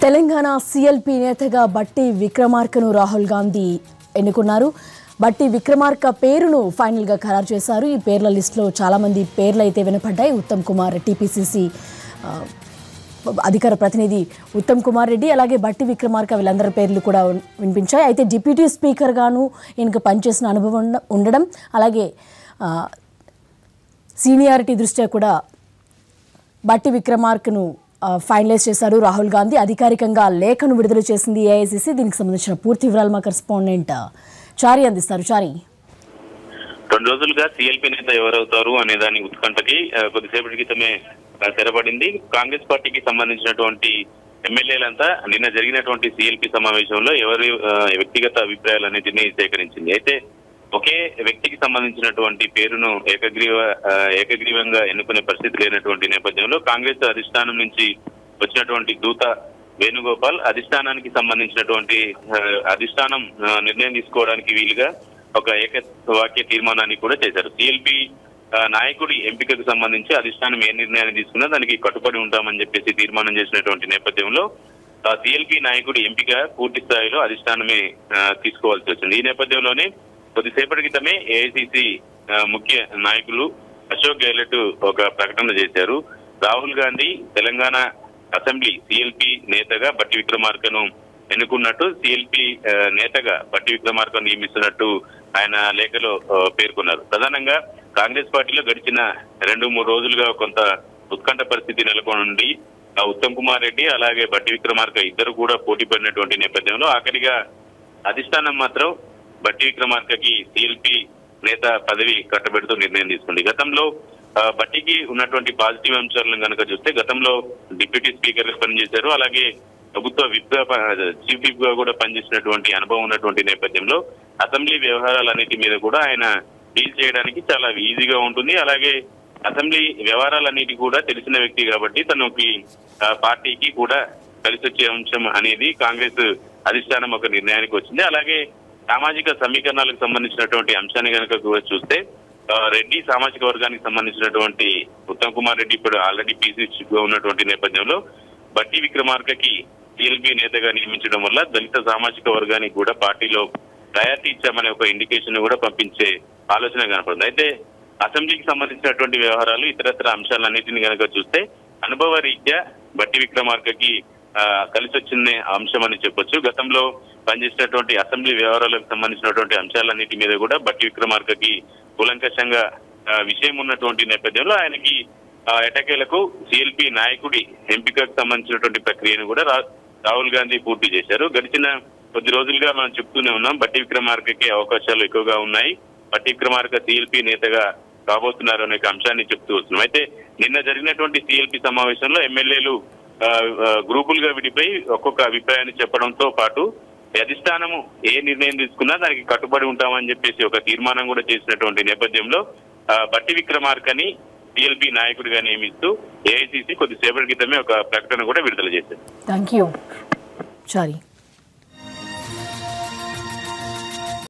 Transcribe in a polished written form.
Telangana CLP నేతగా బట్టి విక్రమార్కను రాహుల్ గాంధీ ఎన్నుకున్నారు. బట్టి విక్రమార్క పేరును ఫైనల్ గా ఖరారు చేశారు. ఈ పేర్ల లిస్టులో చాలా మంది పేర్లు అయితే వినపడ్డాయి. ఉత్తమ్ కుమార్ టీపీసీసీ అధికార ప్రతినిధి ఉత్తమ్ కుమార్ రెడ్డి, అలాగే బట్టి విక్రమార్క వీళ్ళందరి పేర్లు కూడా వినిపించాయి. అయితే డిప్యూటీ స్పీకర్ గాను ఈయనకు పనిచేసిన అనుభవం ఉండడం, అలాగే సీనియారిటీ దృష్ట్యా కూడా బట్టి విక్రమార్కను ఫైనలైజ్ చేశారు రాహుల్ గాంధీ. అధికారికంగా లేఖను విడుదల చేసింది ఏఐసీసీ. దీనికి సంబంధించిన పూర్తి వివరాలు మా కరెస్పాండెంట్ చారి అందిస్తారు. చారి, 2 రోజులుగా సిఎల్పీ నేత ఎవరవుతారు అనే దాని ఉత్కంఠకి కొద్దిసేపటి క్రితమే తెరపడింది. కాంగ్రెస్ పార్టీకి సంబంధించినటువంటి ఎమ్మెల్యేలంతా నిన్న జరిగినటువంటి సిఎల్పీ సమావేశంలో ఎవరి వ్యక్తిగత అభిప్రాయాలన్నింటినీ సేకరించింది. అయితే ఒకే వ్యక్తికి సంబంధించినటువంటి పేరును ఏకగ్రీవంగా ఎన్నుకునే పరిస్థితి లేనటువంటి నేపథ్యంలో కాంగ్రెస్ అధిష్టానం నుంచి వచ్చినటువంటి దూత వేణుగోపాల్ అధిష్టానానికి సంబంధించినటువంటి అధిష్టానం నిర్ణయం తీసుకోవడానికి వీలుగా ఒక ఏకవాక్య తీర్మానాన్ని కూడా చేశారు. సిఎల్పీ నాయకుడి ఎంపికకు సంబంధించి అధిష్టానం ఏ నిర్ణయాన్ని తీసుకున్నా దానికి కట్టుబడి ఉంటామని చెప్పేసి తీర్మానం చేసినటువంటి నేపథ్యంలో సిఎల్పీ నాయకుడి ఎంపిక పూర్తి స్థాయిలో అధిష్టానమే తీసుకోవాల్సి వచ్చింది. ఈ నేపథ్యంలోనే కొద్దిసేపటి క్రితమే ఏఐసీసీ ముఖ్య నాయకులు అశోక్ గెహ్లోట్ ఒక ప్రకటన చేశారు. రాహుల్ గాంధీ తెలంగాణ అసెంబ్లీ సిఎల్పీ నేతగా బట్టి విక్రమార్కను ఎన్నుకున్నట్టు, సిఎల్పీ నేతగా బట్టి విక్రమార్కను నియమిస్తున్నట్టు ఆయన లేఖలో పేర్కొన్నారు. ప్రధానంగా కాంగ్రెస్ పార్టీలో గడిచిన 2-3 రోజులుగా కొంత ఉత్కంఠ పరిస్థితి నెలకొండి ఉత్తమ్ కుమార్ రెడ్డి అలాగే బట్టి విక్రమార్క ఇద్దరు కూడా పోటీ పడినటువంటి నేపథ్యంలో ఆఖరిగా అధిష్టానం మాత్రం బట్టి విక్రమార్కకి సిఎల్పీ నేత పదవి కట్టబెడుతూ నిర్ణయం తీసుకుంది. గతంలో బట్టికి ఉన్నటువంటి పాజిటివ్ అంశాలను కనుక చూస్తే గతంలో డిప్యూటీ స్పీకర్ గా పనిచేశారు. అలాగే ప్రభుత్వ విప్ గా చీఫ్ విప్ గా కూడా పనిచేసినటువంటి అనుభవం ఉన్నటువంటి నేపథ్యంలో అసెంబ్లీ వ్యవహారాలన్నిటి మీద కూడా ఆయన డీల్ చేయడానికి చాలా ఈజీగా ఉంటుంది. అలాగే అసెంబ్లీ వ్యవహారాలన్నిటి కూడా తెలిసిన వ్యక్తి కాబట్టి తనకి పార్టీకి కూడా కలిసి వచ్చే అంశం అనేది కాంగ్రెస్ అధిష్టానం ఒక నిర్ణయానికి వచ్చింది. అలాగే సామాజిక సమీకరణాలకు సంబంధించినటువంటి అంశాన్ని కనుక చూస్తే రెడ్డి సామాజిక వర్గానికి సంబంధించినటువంటి ఉత్తమ్ కుమార్ రెడ్డి ఇప్పుడు ఆల్రెడీ పీసీసీ గా ఉన్నటువంటి నేపథ్యంలో బట్టి విక్రమార్కకి సిఎల్పీ నేతగా నియమించడం వల్ల దళిత సామాజిక వర్గానికి కూడా పార్టీలో ప్రయారిటీ ఇచ్చామనే ఒక ఇండికేషన్ కూడా పంపించే ఆలోచన కనపడుతుంది. అయితే అసెంబ్లీకి సంబంధించినటువంటి వ్యవహారాలు ఇతరత్ర అంశాలన్నింటినీ కనుక చూస్తే అనుభవ రీత్యా బట్టి విక్రమార్కకి కలిసి వచ్చిన అంశం అని చెప్పొచ్చు. గతంలో పనిచేసినటువంటి అసెంబ్లీ వ్యవహారాలకు సంబంధించినటువంటి అంశాలన్నిటి మీద కూడా బట్టి విక్రమార్కకి కూలంకషంగా విషయం ఉన్నటువంటి నేపథ్యంలో ఆయనకి ఎటకేలకు సిఎల్పీ నాయకుడి ఎంపికకు సంబంధించినటువంటి ప్రక్రియను కూడా రాహుల్ గాంధీ పూర్తి చేశారు. గడిచిన కొద్ది రోజులుగా మనం చెప్తూనే ఉన్నాం బట్టి విక్రమార్కకి అవకాశాలు ఎక్కువగా ఉన్నాయి, బట్టి విక్రమార్క సిఎల్పీ నేతగా కాబోతున్నారు అనే అంశాన్ని చెప్తూ వస్తున్నాం. అయితే నిన్న జరిగినటువంటి సిఎల్పీ సమావేశంలో ఎమ్మెల్యేలు గ్రూపులుగా విడిపోయి ఒక్కొక్క అభిప్రాయాన్ని చెప్పడంతో పాటు అధిష్టానము ఏ నిర్ణయం తీసుకున్నా దానికి కట్టుబడి ఉంటామని చెప్పేసి ఒక తీర్మానం కూడా చేసినటువంటి నేపథ్యంలో బట్టి విక్రమార్కని సిఎల్పీ నాయకుడిగా నియమిస్తూ ఏఐసీసీ కొద్దిసేపటి క్రితమే ఒక ప్రకటన కూడా విడుదల చేశారు. థాంక్యూ చారి.